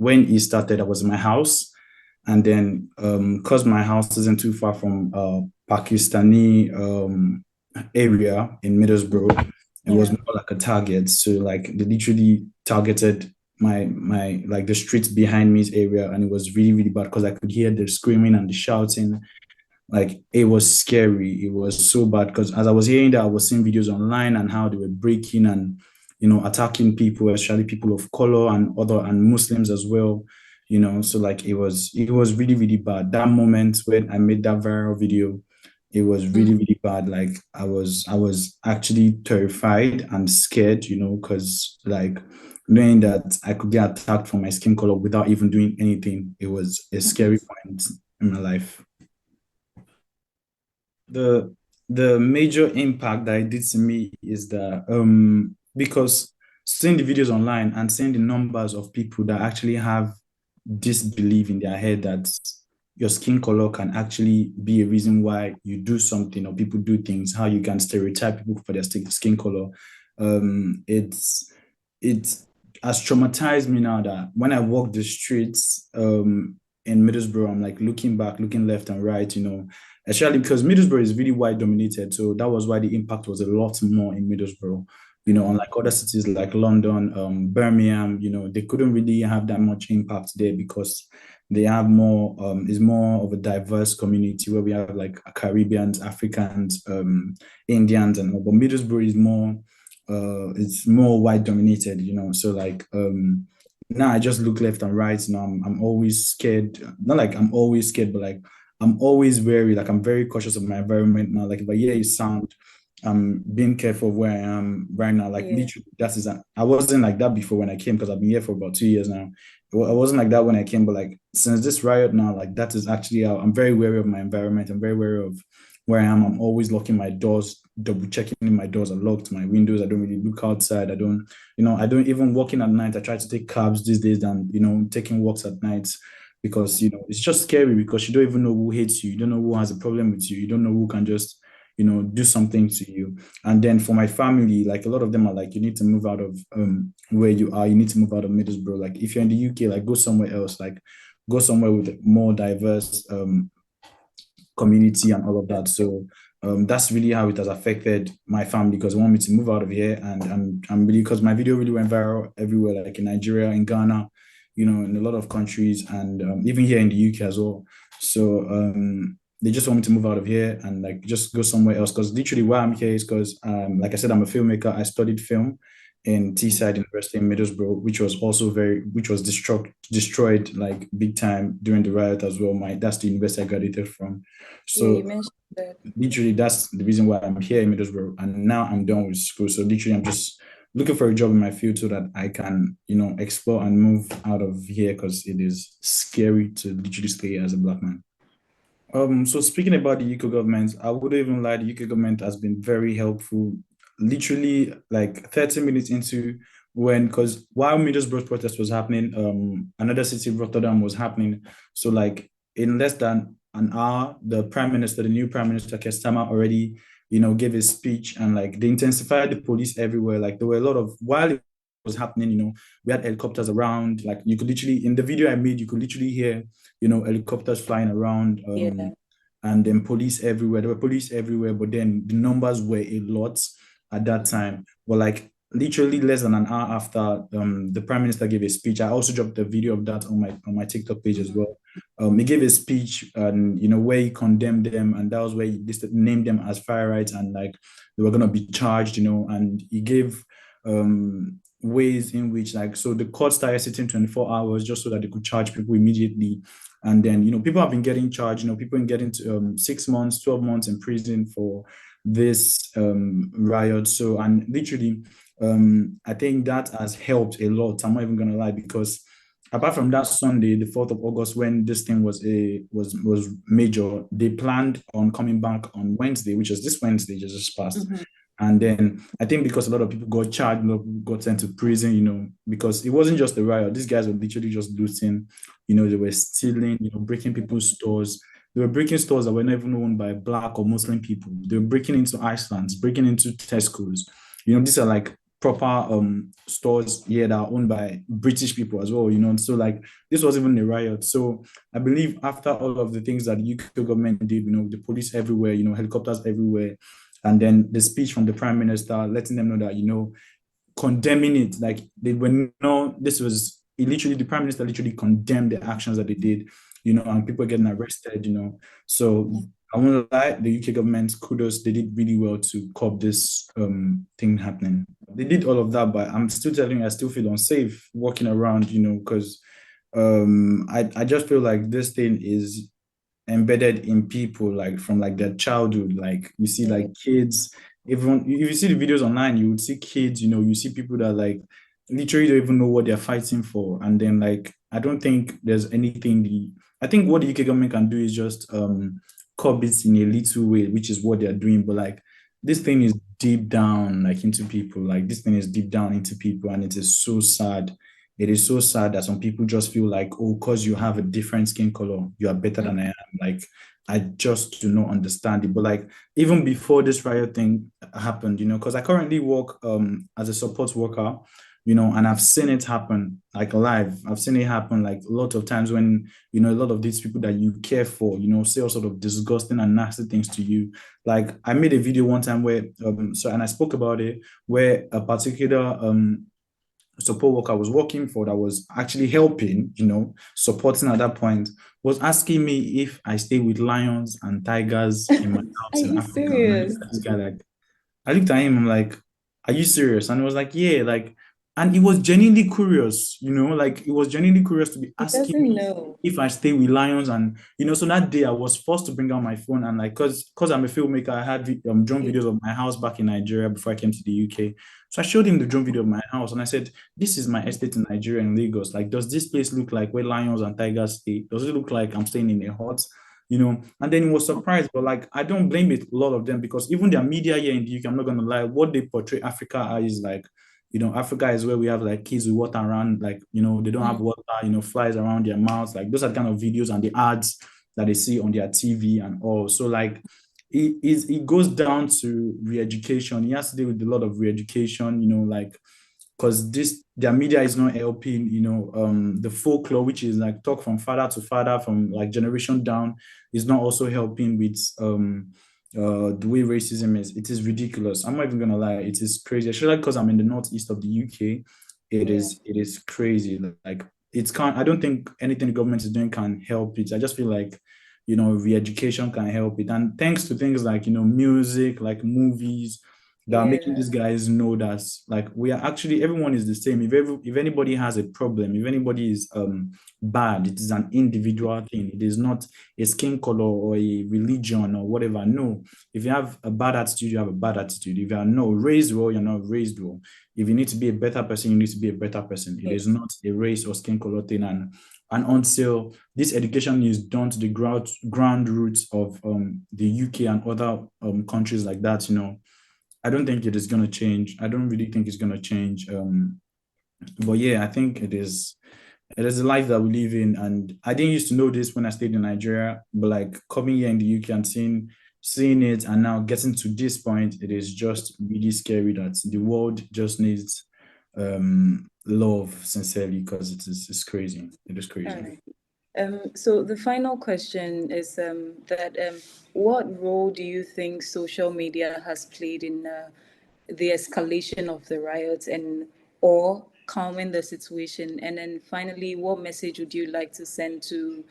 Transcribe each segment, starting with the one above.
when it started, I was in my house, and then because my house isn't too far from Pakistani area in Middlesbrough, it was Yeah. more like a target. So like they literally targeted my like the streets behind me's area, and it was really really bad because I could hear the screaming and the shouting. Like it was scary. It was so bad because as I was hearing that, I was seeing videos online and how they were breaking and attacking people, especially people of color and other and Muslims as well. So like it was really really bad. That moment when I made that viral video, it was Mm. really really bad. Like I was actually terrified and scared, because like knowing that I could get attacked for my skin color without even doing anything, it was a scary point in my life. The major impact that it did to me is that because seeing the videos online and seeing the numbers of people that actually have this belief in their head that your skin color can actually be a reason why you do something or people do things, how you can stereotype people for their skin color. It has traumatized me now that when I walk the streets in Middlesbrough, I'm like looking back, looking left and right, especially because Middlesbrough is really white dominated. So that was why the impact was a lot more in Middlesbrough. Unlike other cities like London, Birmingham, they couldn't really have that much impact there because they have more, is more of a diverse community where we have like Caribbeans, Africans, Indians, and all. But Middlesbrough is more, it's more white dominated. So like, now I just look left and right. I'm always scared. Not like I'm always scared, but like I'm always wary. Like I'm very cautious of my environment now. Like if I hear a sound, I'm being careful of where I am right now. Like Yeah. literally, I wasn't like that before when I came because I've been here for about 2 years now. I wasn't like that when I came, but like since this riot now, like that is actually how I'm very wary of my environment. I'm very wary of where I am. I'm always locking my doors, double checking if my doors are locked, my windows. I don't really look outside. I don't even walking at night. I try to take cabs these days than, taking walks at night because, it's just scary because you don't even know who hates you. You don't know who has a problem with you. You don't know who can just, do something to you. And then for my family, like a lot of them are like, you need to move out of where you are. You need to move out of Middlesbrough. Like if you're in the UK, like go somewhere else. Like go somewhere with a more diverse community and all of that. So that's really how it has affected my family because they want me to move out of here. And I'm really, because my video really went viral everywhere, like in Nigeria, in Ghana, in a lot of countries, and even here in the UK as well. So they just want me to move out of here and like just go somewhere else. Because literally why I'm here is because, like I said, I'm a filmmaker. I studied film in Teesside University in Middlesbrough, which was destroyed like big time during the riot as well. That's the university I graduated from. Yeah, So you mentioned that. literally that's the reason why I'm here in Middlesbrough. And now I'm done with school. So literally I'm just looking for a job in my field so that I can, explore and move out of here because it is scary to literally stay here as a black man. So speaking about the UK government, I wouldn't even lie, the UK government has been very helpful. Literally like 30 minutes into because while Middlesbrough protest was happening, another city, Rotterdam, was happening. So like in less than an hour, the new Prime Minister Kestama already, gave a speech and like they intensified the police everywhere. Like there were a lot of while it was happening, we had helicopters around. Like you could literally in the video I made, you could literally hear helicopters flying around, Yeah. and then police everywhere. There were police everywhere, but then the numbers were a lot at that time. But like literally less than an hour after the prime minister gave a speech, I also dropped a video of that on my TikTok page as Mhm. well. He gave a speech and where he condemned them, and that was where he named them as fire rights, and like they were gonna be charged, and he gave ways in which like so the court started sitting 24 hours just so that they could charge people immediately. And then people have been getting charged, people been getting to 6 months, 12 months in prison for this riot. So and literally I think that has helped a lot. I'm not even gonna lie, because apart from that Sunday, the 4th of August, when this thing was major, they planned on coming back on Wednesday, which is this Wednesday just passed. Mhm. And then I think because a lot of people got charged, a lot of people got sent to prison, because it wasn't just a riot. These guys were literally just looting, they were stealing, breaking people's stores. They were breaking stores that were not even owned by Black or Muslim people. They were breaking into Iceland's, breaking into Tesco's. These are like proper stores here that are owned by British people as well, you know. So like this was even a riot. So I believe after all of the things that the UK government did, you know, the police everywhere, you know, helicopters everywhere, and then the speech from the prime minister letting them know that, you know, condemning it, like they were no, this was he literally the prime minister literally condemned the actions that they did, you know, and people getting arrested, you know. So I won't lie, the UK government, kudos, they did really well to curb this thing happening. They did all of that, but I'm still telling you, I still feel unsafe walking around, you know, because I just feel like this thing is embedded in people like from like their childhood. Like you see like kids, even if you see the videos online, you would see kids, you know, you see people that like literally don't even know what they're fighting for. And then like I don't think there's anything I think what the UK government can do is just curb it in a little way, which is what they're doing. But like this thing is deep down like into people. Like this thing is deep down into people, and it is so sad. It is so sad that some people just feel like, oh, because you have a different skin color, you are better than I am. Like, I just do not understand it. But like, even before this riot thing happened, you know, because I currently work as a support worker, you know, and I've seen it happen like live. I've seen it happen like a lot of times when, you know, a lot of these people that you care for, you know, say all sort of disgusting and nasty things to you. Like, I made a video one time where, and I spoke about it, where a particular support worker I was working for that was actually helping, you know, supporting at that point, was asking me if I stay with lions and tigers in my Are house in you Africa. And I serious? looked at this guy like, I looked at him, I'm like, are you serious? And he was like, yeah, like, and he was genuinely curious, you know, like he was genuinely curious to be He asking doesn't me know. if I stay with lions. And, you know, so that day I was forced to bring out my phone and like, cause I'm a filmmaker, I had drone videos of my house back in Nigeria before I came to the UK. So I showed him the drone video of my house and I said, this is my estate in Nigeria in Lagos. Like, does this place look like where lions and tigers stay? Does it look like I'm staying in a hut? You know, and then he was surprised, but like I don't blame it a lot of them because even their media here in the UK, I'm not gonna lie, what they portray Africa is like, you know, Africa is where we have like kids with water around, like, you know, they don't have water, you know, flies around their mouths, like those are the kind of videos and the ads that they see on their TV and all. So like it goes down to re-education. It has to do with a lot of re-education, you know, like because this their media is not helping, you know, the folklore, which is like talk from father to father, from like generation down, is not also helping with the way racism is. It is ridiculous. I'm not even gonna lie, it is crazy. Especially because I'm in the northeast of the UK. Yeah. It is crazy. Like it's can't I don't think anything the government is doing can help it. I just feel like, you know, re-education can help it. And thanks to things like, you know, music, like movies, that are making Yeah. these guys know that like we are actually everyone is the same. If anybody has a problem, if anybody is bad, it is an individual thing. It is not a skin color or a religion or whatever. No, if you have a bad attitude, you have a bad attitude. If you are not raised well, you're not raised well. If you need to be a better person, you need to be a better person. It is Yes. not a race or skin color thing. And until this education is done to the ground roots of the UK and other countries like that, you know, I don't think it is going to change. I don't really think it's going to change. But yeah, I think it is. It is the life that we live in, and I didn't used to know this when I stayed in Nigeria. But like coming here in the UK and seeing it, and now getting to this point, it is just really scary that the world just needs love sincerely because it's crazy. It is All crazy. right. So the final question is that what role do you think social media has played in the escalation of the riots and or calming the situation? And then finally, what message would you like to send to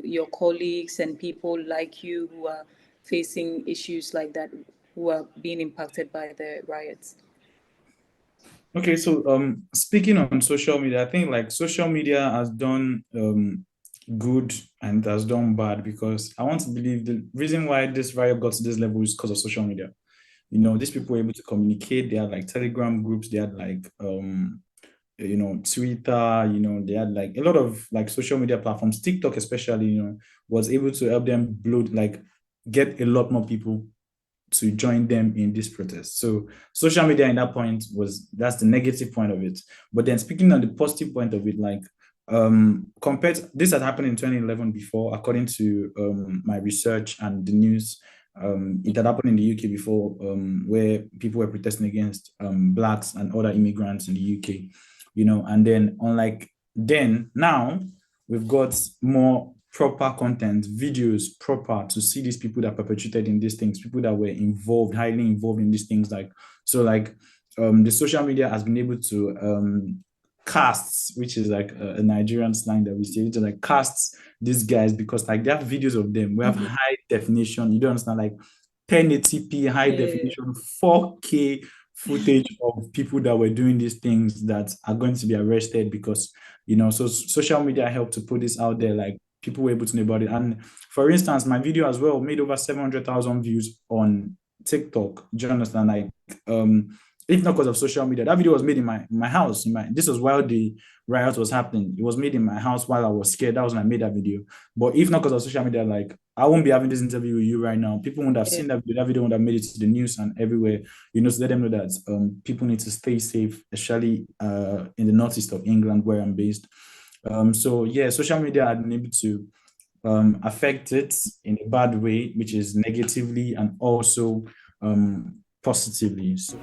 your colleagues and people like you who are facing issues like that, who are being impacted by the riots? Okay, so speaking on social media, I think like social media has done good and has done bad because I want to believe the reason why this riot got to this level is because of social media. You know, these people were able to communicate. They had like Telegram groups, they had like you know, Twitter, you know, they had like a lot of like social media platforms, TikTok especially, you know, was able to help them blow like get a lot more people to join them in this protest. So social media in that point was that's the negative point of it. But then speaking on the positive point of it, like compared this had happened in 2011 before, according to my research and the news. It had happened in the UK before, where people were protesting against blacks and other immigrants in the UK, and then unlike then, now we've got more proper content, videos proper to see these people that perpetrated in these things, people that were involved, highly involved in these things. The social media has been able to casts, which is like a Nigerian slang that we say, which is like casts these guys because like they have videos of them. We have high definition. You don't understand, like 1080p high Yeah. definition, 4K footage of people that were doing these things that are going to be arrested because so social media helped to put this out there, like people were able to know about it. And for instance, my video as well made over 700,000 views on TikTok. Do you understand? Like if not because of social media, that video was made in my house. This was while the riot was happening. It was made in my house while I was scared. That was when I made that video. But if not because of social media, like I won't be having this interview with you right now. People would have Yeah. seen that video. That video would have made it to the news and everywhere. To let them know that people need to stay safe, especially in the northeast of England where I'm based. So yeah, social media had been able to affect it in a bad way, which is negatively and also positively. So.